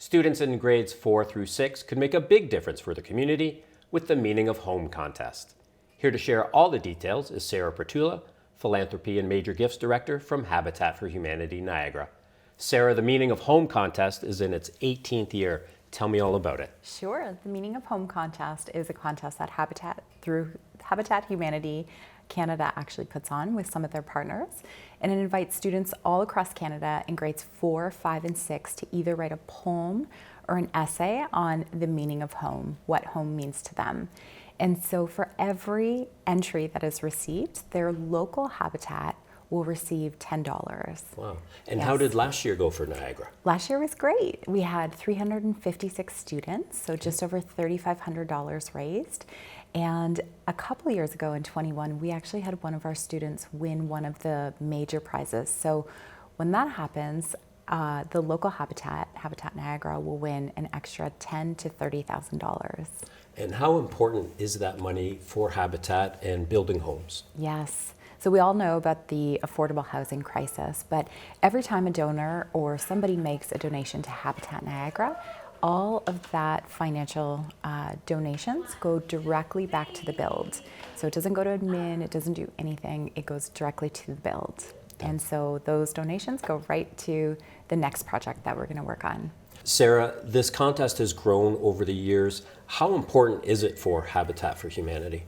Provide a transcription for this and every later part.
Students in grades 4 through 6 could make a big difference for the community with the Meaning of Home contest. Here to share all the details is Sarah Pritula, Philanthropy and Major Gifts Director from Habitat for Humanity Niagara. Sarah, the Meaning of Home contest is in its 18th year. Tell me all about it. Sure. The Meaning of Home contest is a contest that Habitat Humanity Canada actually puts on with some of their partners, and it invites students all across Canada in grades 4, 5, and 6 to either write a poem or an essay on the meaning of home, what home means to them. And so for every entry that is received, their local Habitat will receive $10. Wow. And Yes. how did last year go for Niagara? Last year was great. We had 356 students, so just over $3,500 raised. And a couple years ago in 21, we actually had one of our students win one of the major prizes. So when that happens, the local Habitat Niagara, will win an extra $10,000 to $30,000. And how important is that money for Habitat and building homes? Yes. So we all know about the affordable housing crisis, but every time a donor or somebody makes a donation to Habitat Niagara, all of that financial donations go directly back to the build. So it doesn't go to admin, it doesn't do anything, it goes directly to the build. And so those donations go right to the next project that we're going to work on. Sarah, this contest has grown over the years. How important is it for Habitat for Humanity?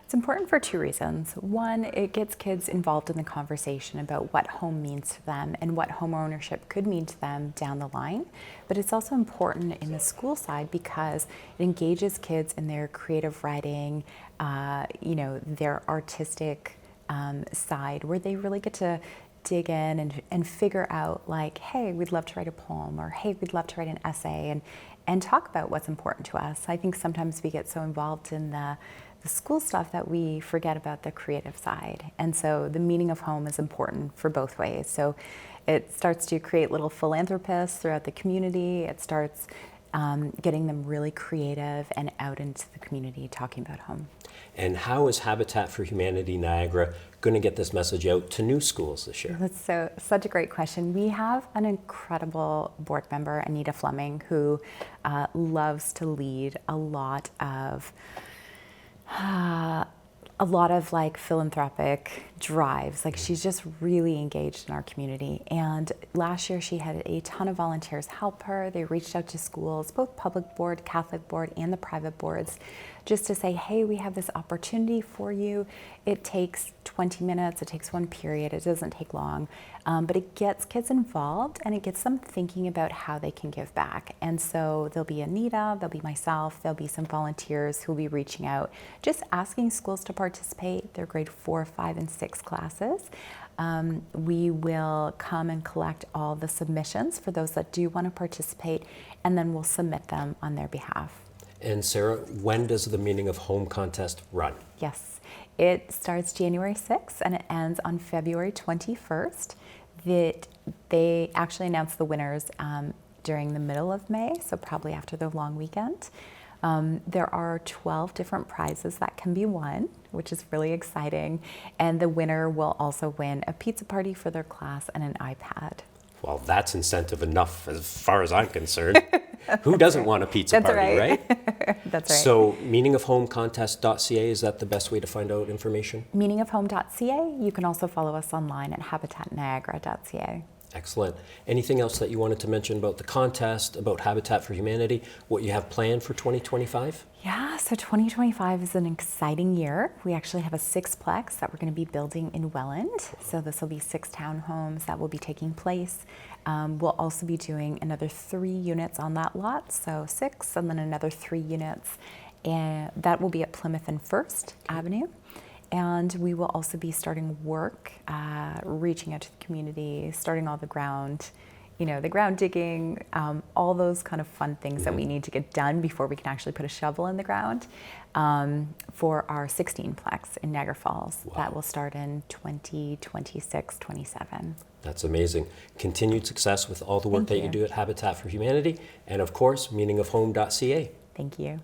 It's important for two reasons. One, it gets kids involved in the conversation about what home means to them and what home ownership could mean to them down the line. But it's also important in the school side because it engages kids in their creative writing, their artistic side, where they really get to dig in and figure out, like, hey, we'd love to write a poem, or hey, we'd love to write an essay, and talk about what's important to us. I think sometimes we get so involved in the school stuff that we forget about the creative side. And so the meaning of home is important for both ways. So it starts to create little philanthropists throughout the community. It starts getting them really creative and out into the community talking about home. And how is Habitat for Humanity Niagara going to get this message out to new schools this year? That's such a great question. We have an incredible board member, Anita Fleming, who loves to lead a lot of like philanthropic drives. Like, she's just really engaged in our community. And last year she had a ton of volunteers help her. They reached out to schools, both public board, Catholic board, and the private boards, just to say, hey, we have this opportunity for you. It takes 20 minutes, it takes one period, it doesn't take long, but it gets kids involved and it gets them thinking about how they can give back. And so there'll be Anita, there'll be myself, there'll be some volunteers who'll be reaching out, just asking schools to participate. They're grade 4, 5, and 6 classes. We will come and collect all the submissions for those that do want to participate, and then we'll submit them on their behalf. And Sarah, when does the Meaning of Home contest run? Yes, it starts January 6th and it ends on February 21st. They actually announce the winners during the middle of May, so probably after the long weekend. There are 12 different prizes that can be won, which is really exciting. And the winner will also win a pizza party for their class and an iPad. Well, that's incentive enough as far as I'm concerned. Who doesn't want a pizza That's party, right? That's right. So meaningofhomecontest.ca, is that the best way to find out information? Meaningofhome.ca. You can also follow us online at habitatniagara.ca. Excellent. Anything else that you wanted to mention about the contest, about Habitat for Humanity, what you have planned for 2025? Yeah, so 2025 is an exciting year. We actually have a 6-plex that we're going to be building in Welland. So this will be 6 townhomes that will be taking place. We'll also be doing another 3 units on that lot, so 6, and then another 3 units. And that will be at Plymouth and First Avenue. And we will also be starting work, reaching out to the community, starting all the ground digging, all those kind of fun things that we need to get done before we can actually put a shovel in the ground for our 16-plex in Niagara Falls. Wow. That will start in 2026, 27. That's amazing. Continued success with all the work that you do at Habitat for Humanity, and of course, meaningofhome.ca. Thank you.